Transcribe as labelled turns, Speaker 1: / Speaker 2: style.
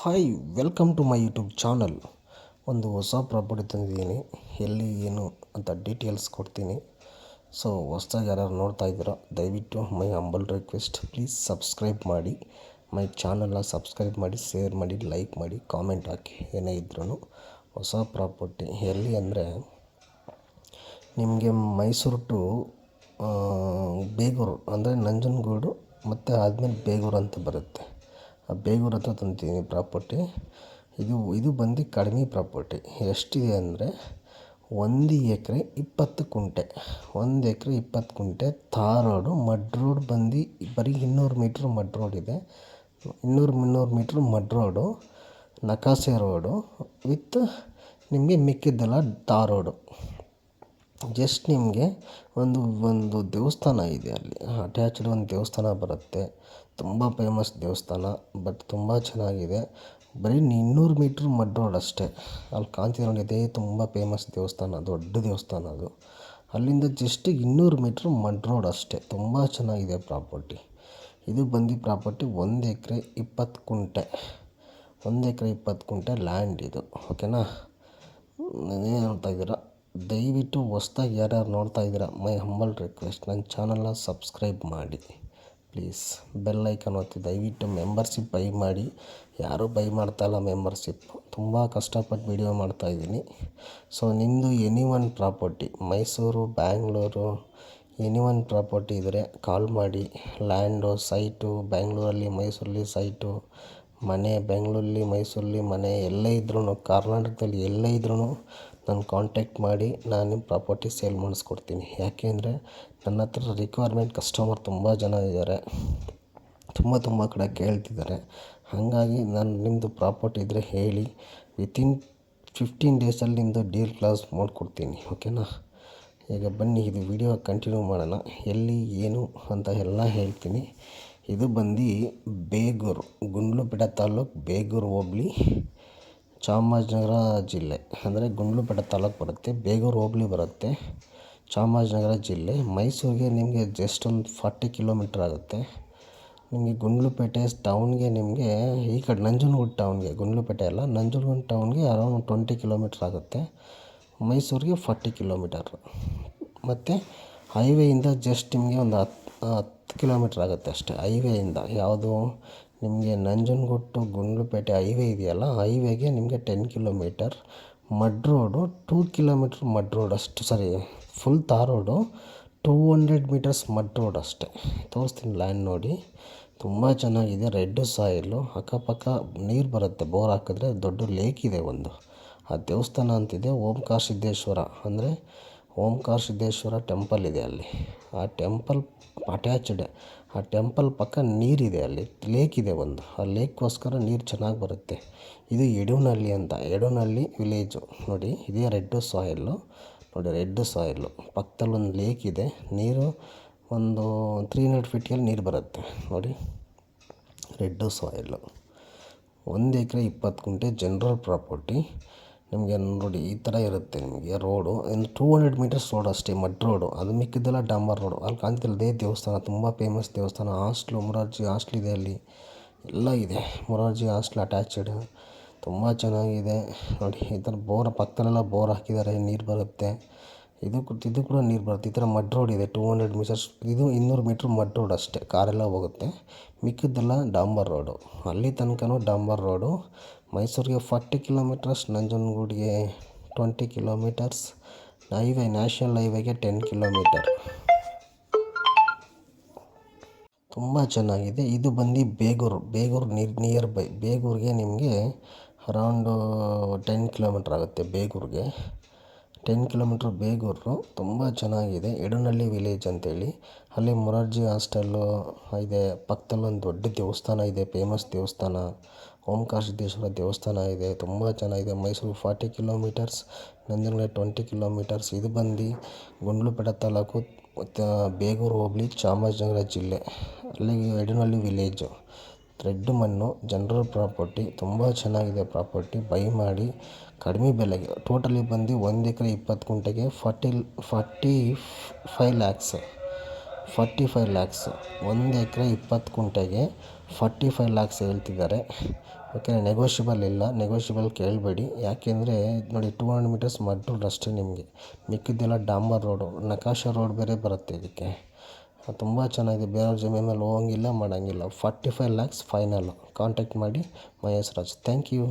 Speaker 1: Hi, welcome to my YouTube channel. ಒಂದು ಹೊಸ property ತಂದಿದ್ದೀನಿ. ಎಲ್ಲಿ ಏನು ಅಂತ ಡೀಟೇಲ್ಸ್ ಕೊಡ್ತೀನಿ. ಸೊ ಹೊಸ್ದಾಗಿ ಯಾರು ನೋಡ್ತಾ ಇದ್ದೀರಾ, ದಯವಿಟ್ಟು ಮೈ ಹಂಬಲ್ ರಿಕ್ವೆಸ್ಟ್, ಪ್ಲೀಸ್ ಸಬ್ಸ್ಕ್ರೈಬ್ ಮಾಡಿ. ಮೈ ಚಾನಲ್ನ ಸಬ್ಸ್ಕ್ರೈಬ್ ಮಾಡಿ, ಶೇರ್ ಮಾಡಿ, ಲೈಕ್ ಮಾಡಿ, ಕಾಮೆಂಟ್ ಹಾಕಿ. ಏನೇ ಇದ್ರೂ ಹೊಸ ಪ್ರಾಪರ್ಟಿ ಎಲ್ಲಿ ಅಂದರೆ ನಿಮಗೆ ಮೈಸೂರು ಟು ಬೇಗೂರು ಅಂದರೆ ನಂಜನಗೂಡು ಮತ್ತು ಆದಮೇಲೆ ಬೇಗೂರು ಅಂತ ಬರುತ್ತೆ. ಆ ಬೇಗೂರು ಹತ್ರ ತಂದಿದ್ದೀನಿ ಪ್ರಾಪರ್ಟಿ. ಇದು ಬಂದು ಕಡಿಮೆ ಪ್ರಾಪರ್ಟಿ. ಎಷ್ಟಿದೆ ಅಂದರೆ 1 ಎಕರೆ 20 ಕುಂಟೆ. 1 ಎಕರೆ 20 ಕುಂಟೆ ತಾರ್ ರೋಡು. ಮಡ್ ರೋಡ್ ಬಂದು ಬರೀ 200 ಮೀಟ್ರ್ ಮಡ್ ರೋಡ್ ಇದೆ. 200 ಮೀಟ್ರ್ ಮಡ್ ರೋಡು, ನಕಾಸೆ ರೋಡು ವಿತ್ ನಿಮಗೆ ಮಿಕ್ಕಿದ್ದೆಲ್ಲ ತಾರ್ ರೋಡು. ಜಸ್ಟ್ ನಿಮಗೆ ಒಂದು ದೇವಸ್ಥಾನ ಇದೆ ಅಲ್ಲಿ, ಅಟ್ಯಾಚ್ಡ್ ಒಂದು ದೇವಸ್ಥಾನ ಬರುತ್ತೆ. ತುಂಬ ಫೇಮಸ್ ದೇವಸ್ಥಾನ, ಬಟ್ ತುಂಬ ಚೆನ್ನಾಗಿದೆ. ಬರೀ 200 ಮೀಟ್ರ್ ಮಡ್ ರೋಡ್ ಅಷ್ಟೇ. ಅಲ್ಲಿ ಕಾಂತಿರೋಣ ಇದೆ, ತುಂಬ ಫೇಮಸ್ ದೇವಸ್ಥಾನ, ದೊಡ್ಡ ದೇವಸ್ಥಾನ ಅದು. ಅಲ್ಲಿಂದ ಜಸ್ಟ್ 200 ಮೀಟ್ರ್ ಮಡ್ ರೋಡ್ ಅಷ್ಟೇ. ತುಂಬ ಚೆನ್ನಾಗಿದೆ ಪ್ರಾಪರ್ಟಿ. ಇದು ಬಂದು ಪ್ರಾಪರ್ಟಿ 1 ಎಕರೆ 20 ಕುಂಟೆ. 1 ಎಕರೆ 20 ಕುಂಟೆ ಲ್ಯಾಂಡ್ ಇದು. ಓಕೆನಾ? ಏನು ನೋಡ್ತಾ ಇದ್ದೀರಾ, ದಯವಿಟ್ಟು ಹೊಸ್ದಾಗಿ ಯಾರ್ಯಾರು ನೋಡ್ತಾ ಇದ್ದೀರಾ, ಮೈ ಹಂಬಲ್ ರಿಕ್ವೆಸ್ಟ್, ನನ್ನ ಚಾನಲ್ನ ಸಬ್ಸ್ಕ್ರೈಬ್ ಮಾಡಿ ಪ್ಲೀಸ್. ಬೆಲ್ ಐಕನ್ ಒತ್ತಿ. ದಯವಿಟ್ಟು ಮೆಂಬರ್ಶಿಪ್ ಬೈ ಮಾಡಿ. ಯಾರೂ ಬೈ ಮಾಡ್ತಾಯಿಲ್ಲ ಮೆಂಬರ್ಶಿಪ್. ತುಂಬ ಕಷ್ಟಪಟ್ಟು ವೀಡಿಯೋ ಮಾಡ್ತಾಯಿದ್ದೀನಿ. ಸೊ ನಿಮ್ಮದು any one property, Mysuru, Bangalore, any one property ಇದ್ದರೆ ಕಾಲ್ ಮಾಡಿ. ಲ್ಯಾಂಡು, ಸೈಟು, ಬ್ಯಾಂಗ್ಳೂರಲ್ಲಿ, ಮೈಸೂರಲ್ಲಿ ಸೈಟು, ಮನೆ, ಬೆಂಗಳೂರಲ್ಲಿ, ಮೈಸೂರಲ್ಲಿ ಮನೆ, ಎಲ್ಲೇ ಇದ್ರೂ, ಕರ್ನಾಟಕದಲ್ಲಿ ಎಲ್ಲೇ ಇದ್ರೂ ನಾನು ಕಾಂಟ್ಯಾಕ್ಟ್ ಮಾಡಿ ನಾನು ನಿಮ್ಮ ಪ್ರಾಪರ್ಟಿ ಸೇಲ್ ಮಾಡಿಸ್ಕೊಡ್ತೀನಿ. ಯಾಕೆಂದರೆ ನನ್ನ ಹತ್ರ ರಿಕ್ವೈರ್ಮೆಂಟ್ ಕಸ್ಟಮರ್ ತುಂಬ ಜನ ಇದ್ದಾರೆ, ತುಂಬ ಕಡೆ ಕೇಳ್ತಿದ್ದಾರೆ. ಹಾಗಾಗಿ ನಾನು ನಿಮ್ಮದು ಪ್ರಾಪರ್ಟಿ ಇದ್ದರೆ ಹೇಳಿ, ವಿತಿನ್ 15 ಡೇಸಲ್ಲಿ ನಿಮ್ಮದು ಡೀಲ್ ಕ್ಲೋಸ್ ಮಾಡಿಕೊಡ್ತೀನಿ. ಓಕೆನಾ? ಈಗ ಬನ್ನಿ, ಇದು ವಿಡಿಯೋ ಕಂಟಿನ್ಯೂ ಮಾಡೋಣ. ಎಲ್ಲಿ ಏನು ಅಂತ ಎಲ್ಲ ಹೇಳ್ತೀನಿ. ಇದು ಬಂದು ಬೇಗೂರು, ಗುಂಡ್ಲುಪೇಟೆ ತಾಲೂಕು, ಬೇಗೂರು ಹೋಬಳಿ, ಚಾಮರಾಜನಗರ ಜಿಲ್ಲೆ. ಅಂದರೆ ಗುಂಡ್ಲುಪೇಟೆ ತಾಲೂಕು ಬರುತ್ತೆ, ಬೇಗೂರು ಹೋಬಳಿ ಬರುತ್ತೆ, ಚಾಮರಾಜನಗರ ಜಿಲ್ಲೆ. ಮೈಸೂರಿಗೆ ನಿಮಗೆ ಜಸ್ಟ್ ಒಂದು 40 ಕಿಲೋಮೀಟ್ರ್ ಆಗುತ್ತೆ. ನಿಮಗೆ ಗುಂಡ್ಲುಪೇಟೆ ಟೌನ್ಗೆ ನಿಮಗೆ ಈ ಕಡೆ ನಂಜನಗೂಡು ಟೌನ್ಗೆ, ಗುಂಡ್ಲುಪೇಟೆ ಅಲ್ಲ, ನಂಜನಗೂಡು ಟೌನ್ಗೆ ಅರೌಂಡ್ 20 ಕಿಲೋಮೀಟ್ರ್ ಆಗುತ್ತೆ. ಮೈಸೂರಿಗೆ 40 ಕಿಲೋಮೀಟರ್. ಮತ್ತು ಹೈವೇಯಿಂದ ಜಸ್ಟ್ ನಿಮಗೆ ಒಂದು 10 ಕಿಲೋಮೀಟ್ರ್ ಆಗುತ್ತೆ ಅಷ್ಟೇ. ಹೈವೇಯಿಂದ ಯಾವುದು ನಿಮಗೆ ನಂಜನಗೂಡು ಟು ಗುಂಡ್ಲುಪೇಟೆ ಹೈವೇ ಇದೆಯಲ್ಲ, ಹೈವೇಗೆ ನಿಮಗೆ 10 kilometre. Mud road 2 kilometre mud road ಅಷ್ಟು, ಫುಲ್ ತಾರ್ ರೋಡು 200 ಮೀಟರ್ಸ್ ಮಡ್ ರೋಡ್ ಅಷ್ಟೇ. ತೋರಿಸ್ತೀನಿ ಲ್ಯಾಂಡ್ ನೋಡಿ, ತುಂಬ ಚೆನ್ನಾಗಿದೆ. ರೆಡ್ ಸಾಯಿಲು, ಅಕ್ಕಪಕ್ಕ ನೀರು ಬರುತ್ತೆ. ಬೋರ್ ಹಾಕಿದ್ರೆ ದೊಡ್ಡ ಲೇಕ್ ಇದೆ ಒಂದು. ಆ ದೇವಸ್ಥಾನ ಅಂತಿದೆ, ಓಂಕಾರ ಸಿದ್ದೇಶ್ವರ, ಅಂದರೆ ಓಂಕಾರ ಸಿದ್ದೇಶ್ವರ ಟೆಂಪಲ್ ಇದೆ ಅಲ್ಲಿ. ಆ ಟೆಂಪಲ್ ಅಟ್ಯಾಚ್ಡ್. ಆ ಟೆಂಪಲ್ ಪಕ್ಕ ನೀರಿದೆ, ಅಲ್ಲಿ ಲೇಕ್ ಇದೆ ಒಂದು. ಆ ಲೇಕ್ಗೋಸ್ಕರ ನೀರು ಚೆನ್ನಾಗಿ ಬರುತ್ತೆ. ಇದು ಯಡೂನಹಳ್ಳಿ ಅಂತ, ಯಡೂನಹಳ್ಳಿ ವಿಲೇಜು. ನೋಡಿ, ಇದೇ ರೆಡ್ ಸಾಯಿಲು ನೋಡಿ, ರೆಡ್ ಸಾಯಿಲು ಪಕ್ಕದಲ್ಲಿ ಒಂದು ಲೇಕ್ ಇದೆ. ನೀರು ಒಂದು 300 ಫೀಟ್ಗೆ ನೀರು ಬರುತ್ತೆ ನೋಡಿ. ರೆಡ್ ಸಾಯಿಲು, 1 ಎಕರೆ 20 ಕುಂಟೆ ಜನರಲ್ ಪ್ರಾಪರ್ಟಿ. ನಿಮಗೆ ನೋಡಿ ಈ ಥರ ಇರುತ್ತೆ. ನಿಮಗೆ ರೋಡು 200 ಮೀಟರ್ಸ್ ರೋಡ್ ಅಷ್ಟೇ, ಮಡ್ ರೋಡು. ಅದು ಮಿಕ್ಕಿದ್ದೆಲ್ಲ ಡಾಂಬರ್ ರೋಡು. ಅಲ್ಲಿ ಕಾಣ್ತಿಲ್ಲದೆ ದೇವಸ್ಥಾನ, ತುಂಬ ಫೇಮಸ್ ದೇವಸ್ಥಾನ. ಹಾಸ್ಟ್ಲು, ಮುರಾರ್ಜಿ ಹಾಸ್ಟ್ಲ್ ಇದೆ ಅಲ್ಲಿ, ಎಲ್ಲ ಇದೆ. ಮುರಾರ್ಜಿ ಹಾಸ್ಟ್ಲ್ ಅಟ್ಯಾಚಡ್, ತುಂಬ ಚೆನ್ನಾಗಿದೆ. ನೋಡಿ, ಈ ಥರ ಬೋರ್ ಪಕ್ಕದಲ್ಲೆಲ್ಲ ಬೋರ್ ಹಾಕಿದ್ದಾರೆ, ನೀರು ಬರುತ್ತೆ. ಇದು ಕೂಡ ನೀರು ಬರುತ್ತೆ. ಈ ಥರ ಮಡ್ ರೋಡ್ ಇದೆ, 200 ಮೀಟರ್ಸ್. ಇದು 200 ಮೀಟ್ರ್ ಮಡ್ ರೋಡ್ ಅಷ್ಟೇ, ಕಾರೆಲ್ಲ ಹೋಗುತ್ತೆ. ಮಿಕ್ಕಿದ್ದೆಲ್ಲ ಡಾಂಬರ್ ರೋಡು. ಅಲ್ಲಿ ತನಕನೂ ಡಾಂಬರ್ ರೋಡು. ಮೈಸೂರಿಗೆ 40 ಕಿಲೋಮೀಟರ್ಸ್, ನಂಜನಗೂಡಿಗೆ 20 ಕಿಲೋಮೀಟರ್ಸ್, ಹೈವೇ, ನ್ಯಾಷನಲ್ ಹೈವೇಗೆ 10 ಕಿಲೋಮೀಟರ್. ತುಂಬ ಚೆನ್ನಾಗಿದೆ. ಇದು ಬಂದು ಬೇಗೂರು ನಿಯರ್ ಬೈ. ಬೇಗೂರಿಗೆ ನಿಮಗೆ ಅರೌಂಡು 10 ಕಿಲೋಮೀಟ್ರ್ ಆಗುತ್ತೆ. ಬೇಗೂರಿಗೆ 10 ಕಿಲೋಮೀಟ್ರ್ ಬೇಗೂರು. ತುಂಬ ಚೆನ್ನಾಗಿದೆ. ಯಡೂನಹಳ್ಳಿ ವಿಲೇಜ್ ಅಂತೇಳಿ. ಅಲ್ಲಿ ಮುರಾರ್ಜಿ ಹಾಸ್ಟೆಲ್ಲು ಇದೆ. ಪಕ್ಕದಲ್ಲೊಂದು ದೊಡ್ಡ ದೇವಸ್ಥಾನ ಇದೆ, ಫೇಮಸ್ ದೇವಸ್ಥಾನ, ಓಂಕಾರ ಸಿದ್ದೇಶ್ವರ ದೇವಸ್ಥಾನ ಇದೆ. ತುಂಬ ಚೆನ್ನಾಗಿದೆ. Mysuru 40 kilometres, Nanjangud 20 kilometres. ಇದು ಬಂದು ಗುಂಡ್ಲುಪೇಟೆ ತಾಲೂಕು, ಬೇಗೂರು ಹೋಬಳಿ, ಚಾಮರಾಜನಗರ ಜಿಲ್ಲೆ. ಅಲ್ಲಿ ಯಡೂನಹಳ್ಳಿ ವಿಲೇಜು. ರೆಡ್ ಮಣ್ಣು, ಜನರಲ್ ಪ್ರಾಪರ್ಟಿ. ತುಂಬ ಚೆನ್ನಾಗಿದೆ ಪ್ರಾಪರ್ಟಿ. ಬೈ ಮಾಡಿ ಕಡಿಮೆ ಬೆಲೆಗೆ. ಟೋಟಲಿ ಬಂದು 1 ಎಕರೆ 20 ಕುಂಟೆಗೆ 45 ಲ್ಯಾಕ್ಸ್. 45 ಲ್ಯಾಕ್ಸ್ 1 ಎಕರೆ 20 ಕುಂಟೆಗೆ 45 ಲ್ಯಾಕ್ಸ್ ಹೇಳ್ತಿದ್ದಾರೆ. ಓಕೆ, ನೆಗೋಷಿಯಬಲ್ ಇಲ್ಲ, ನೆಗೋಷಿಯಬಲ್ ಕೇಳಬೇಡಿ. ಯಾಕೆಂದರೆ ನೋಡಿ 200 ಮೀಟರ್ಸ್ ಮಡ್ ರೋಡ್ ಅಷ್ಟೇ ನಿಮಗೆ, ಮಿಕ್ಕಿದ್ದೆಲ್ಲ ಡಾಂಬರ್ ರೋಡು, ನಕಾಶೆ ರೋಡ್ ಬೇರೆ ಬರುತ್ತೆ ಇದಕ್ಕೆ. ತುಂಬ ಚೆನ್ನಾಗಿದೆ, ಬೇರೆಯವ್ರ ಜಮೀನು ಮೇಲೆ ಹೋಗಂಗಿಲ್ಲ, ಮಾಡೋಂಗಿಲ್ಲ. 45 lakhs ಫೈನಲ್. ಕಾಂಟ್ಯಾಕ್ಟ್ ಮಾಡಿ ಮಹೇಶ್ ರಾಜ್. Thank you.